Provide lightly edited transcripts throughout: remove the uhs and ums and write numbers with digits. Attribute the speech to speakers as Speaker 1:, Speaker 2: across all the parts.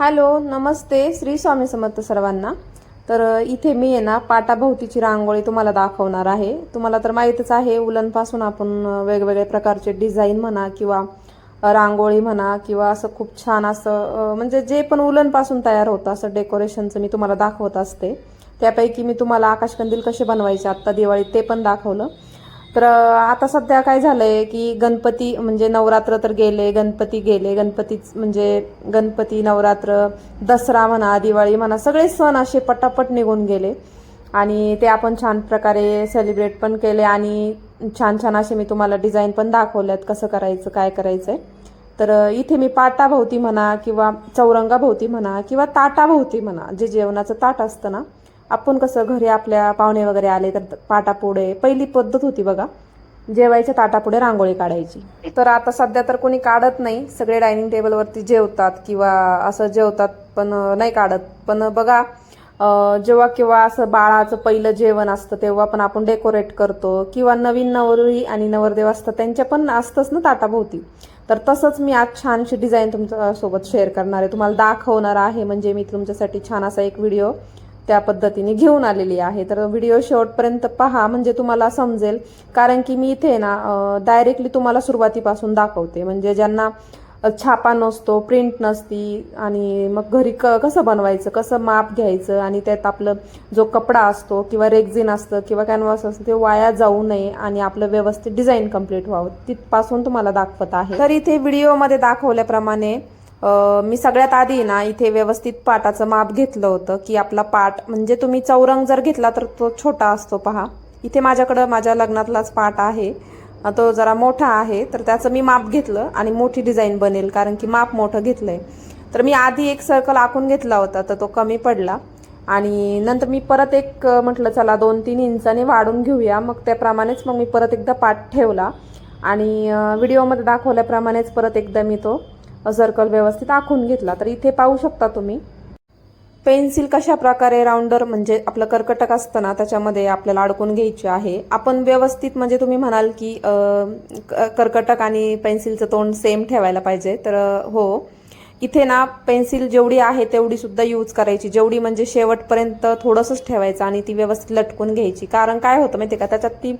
Speaker 1: Hello, नमस्ते. श्री स्वामी समर्थ सर्वांना. तर इथे मी आहे ना पाटाभोवतीची रांगोळी तुम्हाला दाखवणार आहे. तुम्हाला तर माहीतच आहे, उलनपासून आपण वेगवेगळे प्रकारचे डिझाईन म्हणा किंवा रांगोळी म्हणा किंवा असं खूप छान असं म्हणजे जे पण उलनपासून तयार होतं असं डेकोरेशनचं मी तुम्हाला दाखवत असते. त्यापैकी मी तुम्हाला आकाशकंदील कसे बनवायचे आत्ता दिवाळीत ते पण दाखवलं. तर आता सध्या काय झालंय की गणपती म्हणजे नवरात्र तर गेले, गणपती गेले, गणपतीच म्हणजे गणपती, नवरात्र, दसरा म्हणा, दिवाळी म्हणा, सगळे सण असे पटापट निघून गेले आणि ते आपण छान प्रकारे सेलिब्रेट पण केले आणि छान छान असे मी तुम्हाला डिझाईन पण दाखवल्यात कसं करायचं, काय करायचंय. तर इथे मी पाटाभोवती म्हणा किंवा चौरंगाभोवती म्हणा किंवा ताटाभोवती म्हणा, जे जेवणाचं ताट असतं ना, आपण कसं घरी आपल्या पाहुणे वगैरे आले तर पाटापुढे पहिली पद्धत होती बघा, जेवायच्या ताटापुढे रांगोळी काढायची. तर आता सध्या तर कोणी काढत नाही, सगळे डायनिंग टेबलवरती जेवतात किंवा असं जेवतात पण नाही काढत. पण बघा, जेव्हा किंवा असं बाळाचं पहिलं जेवण असतं तेव्हा पण आपण डेकोरेट करतो किंवा नवीन नवरी आणि नवरदेव असतात त्यांच्या पण असतंच ना ताटाभोवती. तर तसंच मी आज छानशी डिझाईन तुमच्यासोबत शेअर करणार आहे, तुम्हाला दाखवणार आहे. म्हणजे मी तुमच्यासाठी छान असा एक व्हिडिओ त्या पद्धतीने घेऊन आलेली आहे. तर व्हिडिओ शेवटपर्यंत पहा म्हणजे तुम्हाला समजेल. कारण की मी इथे ना डायरेक्टली तुम्हाला सुरुवातीपासून दाखवते, म्हणजे ज्यांना छापा नसतो, प्रिंट नसती आणि मग घरी कसं बनवायचं, कसं माप घ्यायचं आणि त्यात आपलं जो कपडा असतो किंवा रेक्झिन असतं किंवा कॅनव्हास असतं ते वाया जाऊ नये आणि आपलं व्यवस्थित डिझाईन कंप्लीट व्हावं, तिथपासून तुम्हाला दाखवत आहे. तर इथे व्हिडिओमध्ये दाखवल्याप्रमाणे मी सगळ्यात आधी ना इथे व्यवस्थित पाटाचं माप घेतलं होतं की आपला पाट म्हणजे तुम्ही चौरंग जर घेतला तर तो छोटा असतो पहा. इथे माझ्याकडं माझ्या लग्नातलाच पाट आहे, तो जरा मोठा आहे, तर त्याचं मी माप घेतलं आणि मोठी डिझाईन बनेल कारण की माप मोठं घेतलंय. तर मी आधी एक सर्कल आखून घेतला होता तर तो कमी पडला आणि नंतर मी परत एक म्हटलं चला 2-3 इंचाने वाढून घेऊया. मग त्याप्रमाणेच मग मी परत एकदा पाट ठेवला आणि व्हिडिओमध्ये दाखवल्याप्रमाणेच परत एकदा मी तो सर्कल व्यवस्थित आखून घेतला. तर इथे पाहू शकता तुम्ही पेन्सिल कशा प्रकारे राऊंडर म्हणजे आपलं कर्कटक असतं ना त्याच्यामध्ये आपल्याला अडकून घ्यायची आहे. आपण व्यवस्थित म्हणजे तुम्ही म्हणाल की कर्कटक आणि पेन्सिलचं तोंड सेम ठेवायला पाहिजे, तर हो, इथे ना पेन्सिल जेवढी आहे तेवढी सुद्धा यूज करायची, जेवढी म्हणजे शेवटपर्यंत थोडंसंच ठेवायचं आणि ती व्यवस्थित लटकून घ्यायची. कारण काय होतं माहिती का, त्याच्यात ती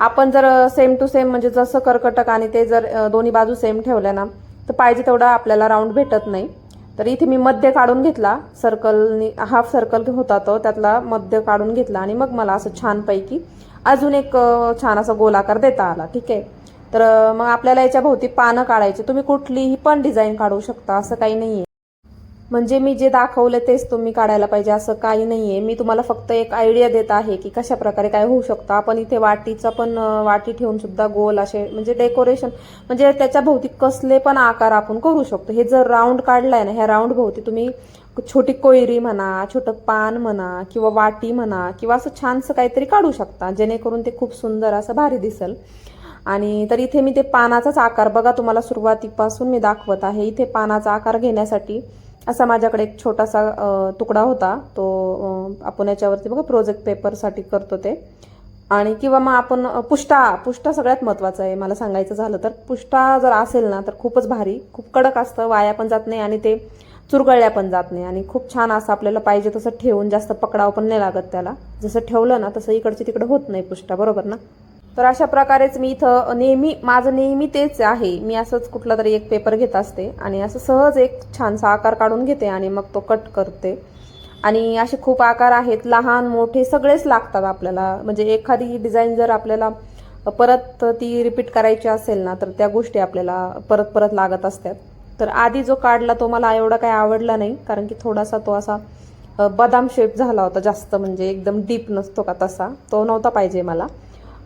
Speaker 1: आपण जर सेम टू सेम म्हणजे जसं कर्कटक आणि ते जर दोन्ही बाजू सेम ठेवल्या ना तर पाहिजे तेवढा आपल्याला राऊंड भेटत नाही. तर इथे मी मध्य काढून घेतला, सर्कलनी हाफ सर्कल होता तो त्यातला मध्य काढून घेतला आणि मग मला असं छानपैकी अजून एक छान असा गोलाकार देता आला. ठीक आहे. तर मग आपल्याला याच्या भोवती पानं काढायची, तुम्ही कुठलीही पण डिझाईन काढू शकता, असं काही नाहीये. म्हणजे मी जे दाखवले तेच तुम्ही काढायला पाहिजे असं काही नाहीये. मी तुम्हाला फक्त एक आयडिया देत आहे की कशा प्रकारे काय होऊ शकतं. आपण इथे वाटीचा पण वाटी ठेवून सुद्धा गोल असे म्हणजे डेकोरेशन म्हणजे त्याच्या भोवती कसले पण आकार आपण करू शकतो. हे जर राऊंड काढलाय ना, ह्या राऊंड भोवती तुम्ही छोटी कोयरी म्हणा, छोटं पान म्हणा किंवा वाटी म्हणा किंवा असं छानसं काहीतरी काढू शकता, जेणेकरून ते खूप सुंदर असं भारी दिसेल. आणि तर इथे मी ते पानाचाच आकार बघा तुम्हाला सुरुवातीपासून मी दाखवत आहे. इथे पानाचा आकार घेण्यासाठी असा माझ्याकडे एक छोटासा तुकडा होता, तो आपण याच्यावरती बघा प्रोजेक्ट पेपरसाठी करतो ते, आणि किंवा मग आपण पुष्टा सगळ्यात महत्त्वाचं आहे मला सांगायचं झालं तर. पुष्टा जर असेल ना तर खूपच भारी, खूप कडक असतं, वाया पण जात नाही आणि ते चुरगळल्या पण जात नाही आणि खूप छान असं आपल्याला पाहिजे तसं ठेवून जास्त पकडाव पण नाही लागत त्याला. जसं ठेवलं ना तसं इकडचे तिकडे होत नाही पुष्टा, बरोबर ना. तर अशा प्रकारेच मी इथं माझं नेहमी तेच आहे, मी असंच कुठला तरी एक पेपर घेत असते आणि असं सहज एक छानसा आकार काढून घेते आणि मग तो कट करते. आणि असे खूप आकार आहेत, लहान मोठे सगळेच लागतात आपल्याला. म्हणजे एखादी डिझाईन जर आपल्याला परत ती रिपीट करायची असेल ना तर त्या गोष्टी आपल्याला परत परत लागत असतात. तर आधी जो काढला तो मला एवढा काही आवडला नाही, कारण की थोडासा तो असा बदाम शेप झाला होता, जास्त म्हणजे एकदम डीप नसतो का तसा, तो नव्हता पाहिजे मला.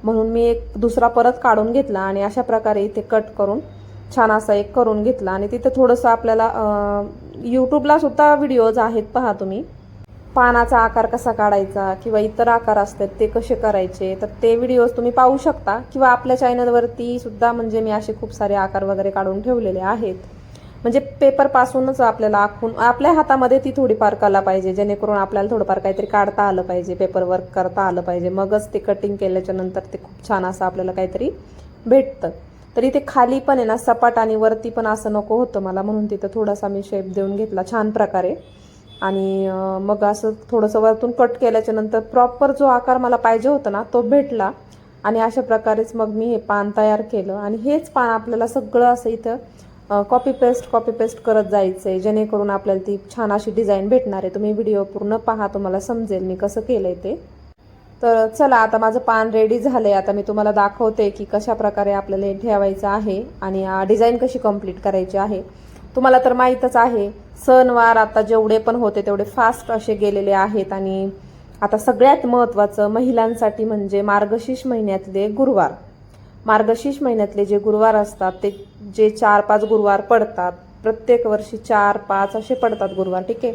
Speaker 1: म्हणून मी एक दुसरा परत काढून घेतला आणि अशा प्रकारे इथे कट करून छान असा एक करून घेतला. आणि तिथे थोडंसं आपल्याला यूट्यूबला सुद्धा व्हिडिओज आहेत पहा तुम्ही, पानाचा आकार कसा काढायचा किंवा इतर आकार असतात ते कसे करायचे, तर ते व्हिडिओज तुम्ही पाहू शकता. किंवा आपल्या चॅनलवरती सुद्धा म्हणजे मी असे खूप सारे आकार वगैरे काढून ठेवलेले आहेत. म्हणजे पेपरपासूनच आपल्याला आखून आपल्या हातामध्ये ती थोडीफार कला पाहिजे, जेणेकरून आपल्याला थोडंफार काहीतरी काढता आलं पाहिजे, पेपर वर्क करता आलं पाहिजे, मगच ते कटिंग केल्याच्या नंतर ते खूप छान असं आपल्याला काहीतरी भेटतं. तर इथे खाली पण आहे ना सपाट आणि वरती पण असं नको होतं मला, म्हणून तिथं थोडासा मी शेप देऊन घेतला छान प्रकारे. आणि मग असं थोडंसं वरतून कट केल्याच्या नंतर प्रॉपर जो आकार मला पाहिजे होता ना तो भेटला. आणि अशा प्रकारेच मग मी हे पान तयार केलं. आणि हेच पान आपल्याला सगळं असं इथं कॉपी पेस्ट करत जायचं आहे, जेणेकरून आपल्याला ती छान अशी डिझाईन भेटणार आहे. तुम्ही व्हिडिओ पूर्ण पहा, तुम्हाला समजेल मी कसं केलंय ते. तर चला आता माझं पान रेडी झालंय. आता मी तुम्हाला दाखवते की कशा प्रकारे आपल्याला हे ठेवायचं आहे आणि डिझाईन कशी कंप्लीट करायची आहे. तुम्हाला तर माहीतच आहे, सणवार आता जेवढे पण होते तेवढे फास्ट असे गेलेले आहेत. आणि आता सगळ्यात महत्त्वाचं महिलांसाठी म्हणजे मार्गशीर्ष महिन्यातले गुरुवार. मार्गशीर्ष महिन्यातले जे गुरुवार असतात ते जे 4-5 गुरुवार पडतात, प्रत्येक वर्षी 4-5 असे पडतात गुरुवार, ठीक आहे.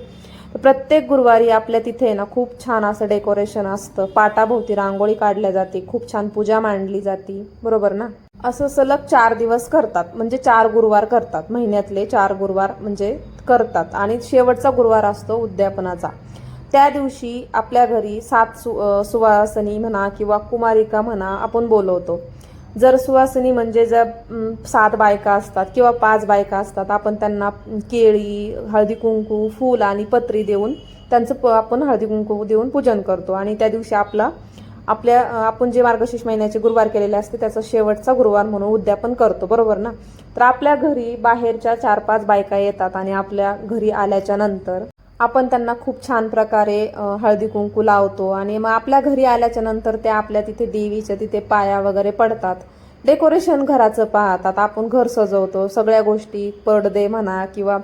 Speaker 1: तर प्रत्येक गुरुवारी आपल्या तिथे ना खूप छान असं डेकोरेशन असतं, पाटाभोवती रांगोळी काढल्या जाते, खूप छान पूजा मांडली जाते, बरोबर ना. असं सलग 4 दिवस करतात, म्हणजे 4 गुरुवार करतात, महिन्यातले 4 गुरुवार म्हणजे करतात. आणि शेवटचा गुरुवार असतो उद्यापनाचा. त्या दिवशी आपल्या घरी 7 सुवासिनी म्हणा किंवा कुमारिका म्हणा आपण बोलवतो. जर सुवासिनी म्हणजे जर 7 बायका असतात किंवा 5 बायका असतात, आपण त्यांना केळी, हळदी कुंकू, फूल आणि पत्री देऊन त्यांचं आपण हळदी कुंकू देऊन पूजन करतो. आणि त्या दिवशी आपण जे मार्गशीर्ष महिन्याचे गुरुवार केलेले असते त्याचा शेवटचा गुरुवार म्हणून उद्यापन करतो, बरोबर ना. तर आपल्या घरी बाहेरच्या 4-5 बायका येतात आणि आपल्या घरी आल्याच्या नंतर आपण त्यांना खूप छान प्रकारे हळदी कुंकू लावतो. आणि मग आपल्या घरी आल्याच्या नंतर त्या आपल्या तिथे देवीच्या तिथे पाया वगैरे पडतात, डेकोरेशन घराचं पाहतात, आपण घर सजवतो, सगळ्या गोष्टी पडदे म्हणा किंवा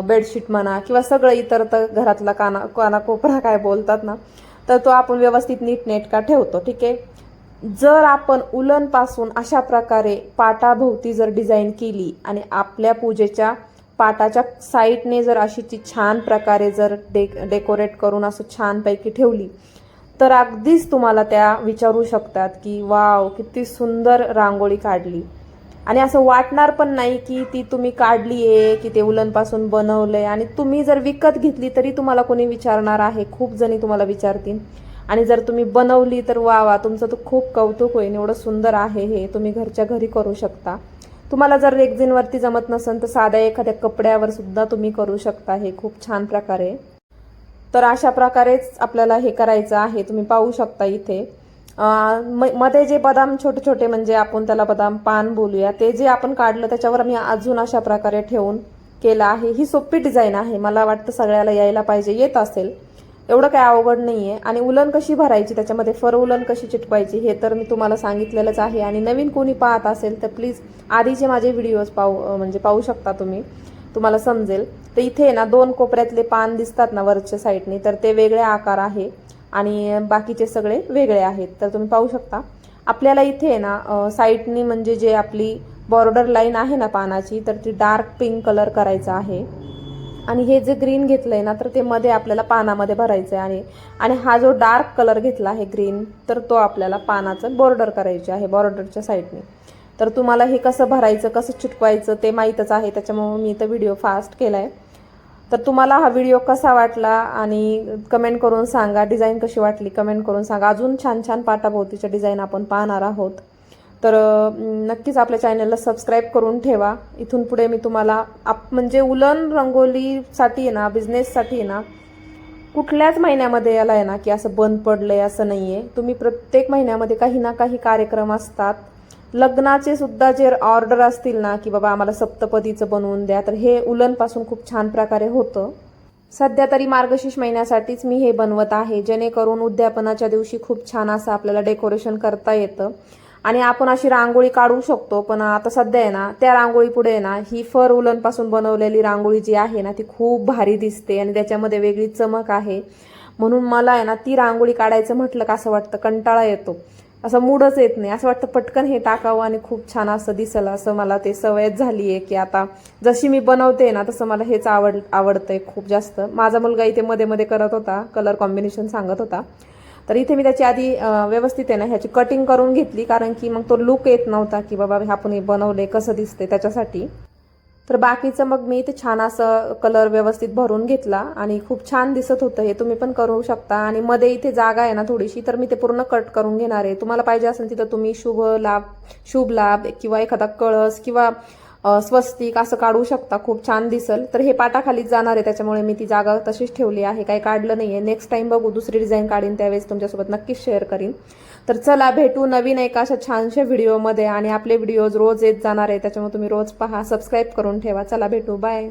Speaker 1: बेडशीट म्हणा किंवा सगळं इतर तर घरातला कानाकोपरा काय बोलतात ना, तर तो आपण व्यवस्थित नीटनेटका ठेवतो, ठीक आहे. जर आपण उलनपासून अशा प्रकारे पाटाभोवती जर डिझाईन केली आणि आपल्या पूजेच्या पाटाच्या साईडने जर अशी ती छान प्रकारे जर डेकोरेट करून असं छानपैकी ठेवली, तर अगदीच तुम्हाला त्या विचारू शकतात की वाव किती सुंदर रांगोळी काढली. आणि असं वाटणार पण नाही की ती तुम्ही काढली आहे, की ते उलनपासून बनवलंय. आणि तुम्ही जर विकत घेतली तरी तुम्हाला कोणी विचारणार आहे, खूप जणी तुम्हाला विचारतील. आणि जर तुम्ही बनवली तर वा वा, तुमचं तर खूप कौतुक होईल, एवढं सुंदर आहे हे, तुम्ही घरच्या घरी करू शकता. तुम्हाला जर रेक्झिनवरती जमत नसेल तर साध्या एखाद्या कपड्यावर सुद्धा तुम्ही करू शकता हे खूप छान प्रकारे. तर अशा प्रकारेच आपल्याला हे करायचं आहे, तुम्ही पाहू शकता इथे. मध्ये जे बदाम छोटे छोटे म्हणजे आपण त्याला बदाम पान बोलूया, ते जे आपण काढलं त्याच्यावर मी अजून अशा प्रकारे ठेवून केलं आहे. ही सोपी डिझाईन आहे, मला वाटतं सगळ्याला यायला पाहिजे, येत असेल, एवढं काय अवघड नाहीये. आणि उलन कशी भरायची, त्याच्यामध्ये फर उलन कशी चिटकवायची हे तर मी तुम्हाला सांगितलेलंच आहे. आणि नवीन कोणी पाहत असेल तर प्लीज आधीचे माझे व्हिडिओज पाहू शकता तुम्ही, तुम्हाला समजेल. तर इथे ना 2 कोपऱ्यातले पान दिसतात ना वरच्या साईडने, तर ते वेगळे आकार आहे आणि बाकीचे सगळे वेगळे आहेत. तर तुम्ही पाहू शकता आपल्याला इथे ना साईडनी म्हणजे जे आपली बॉर्डर लाईन आहे ना पानाची, तर ती डार्क पिंक कलर करायचा आहे. आणि हे जे ग्रीन घेतलंय ना तर ते मध्ये आपल्याला पानामध्ये भरायचं आहे. आणि हा जो डार्क कलर घेतला आहे ग्रीन, तर तो आपल्याला पानाचं बॉर्डर करायचे आहे, बॉर्डरच्या साईडने. तर तुम्हाला हे कसं भरायचं, कसं चिटकवायचं ते माहीतच आहे, त्याच्यामुळे मी इथं व्हिडिओ फास्ट केलाय. तर तुम्हाला हा व्हिडिओ कसा वाटला आणि कमेंट करून सांगा, डिझाईन कशी वाटली कमेंट करून सांगा. अजून छान छान पाटाभोवतीच्या डिझाईन आपण पाहणार आहोत. तर नक्कीच आपल्या चॅनलला सबस्क्राईब करून ठेवा. इथून पुढे मी तुम्हाला म्हणजे उलन रंगोलीसाठी आहे ना, बिझनेससाठी आहे ना, कुठल्याच महिन्यामध्ये याला आहे ना की असं बंद पडलंय असं नाहीये. तुम्ही प्रत्येक महिन्यामध्ये काही ना काही कार्यक्रम असतात. लग्नाचे सुद्धा जे ऑर्डर असतील ना की बाबा आम्हाला सप्तपदीचं बनवून द्या, तर हे उलनपासून खूप छान प्रकारे होतं. सध्या तरी मार्गशीर्ष महिन्यासाठीच मी हे बनवत आहे, जेणेकरून उद्यापनाच्या दिवशी खूप छान असं आपल्याला डेकोरेशन करता येतं. आणि आपण अशी रांगोळी काढू शकतो, पण आता सध्या आहे ना त्या रांगोळी पुढे ना ही फर उलन पासून बनवलेली रांगोळी जी आहे ना ती खूप भारी दिसते आणि त्याच्यामध्ये वेगळी चमक आहे. म्हणून मला आहे ना ती रांगोळी काढायचं म्हटलं का असं वाटतं कंटाळा येतो, असं मूडच येत नाही, असं वाटतं पटकन हे टाकावं आणि खूप छान असं दिसलं. असं मला ते सवयच झाली आहे की आता जशी मी बनवते ना तसं मला हेच आवडतंय खूप जास्त. माझा मुलगा इथे मध्ये मध्ये करत होता, कलर कॉम्बिनेशन सांगत होता. तर इथे मी त्याची आधी व्यवस्थित आहे ना ह्याची कटिंग करून घेतली, कारण की मग तो लुक येत नव्हता की बाबा आपण हे बनवले कसं दिसते त्याच्यासाठी. तर बाकीचं मग मी इथे छान असं कलर व्यवस्थित भरून घेतला आणि खूप छान दिसत होतं. हे तुम्ही पण करू शकता. आणि मध्ये इथे जागा आहे ना थोडीशी, तर मी ते पूर्ण कट करून घेणार आहे. तुम्हाला पाहिजे असेल तिथं तुम्ही शुभ लाभ किंवा एखादा कळस किंवा स्वस्तिक असं काढू शकता. खूप छान दिसल. तर हे पाटाखालीच जाणार आहे, त्याच्यामुळे मी ती जागा तशीच ठेवली आहे, काही काढलं नाहीये. नेक्स्ट टाइम बघू, दुसरी डिझाईन काढीन त्यावेळेस तुमच्यासोबत नक्कीच शेअर करीन. तर चला भेटू नवीन एका अशा छानशा व्हिडिओमध्ये. आणि आपले व्हिडिओज रोज येत जाणार आहे, त्याच्यामुळे तुम्ही रोज पहा, सबस्क्राईब करून ठेवा. चला भेटू, बाय.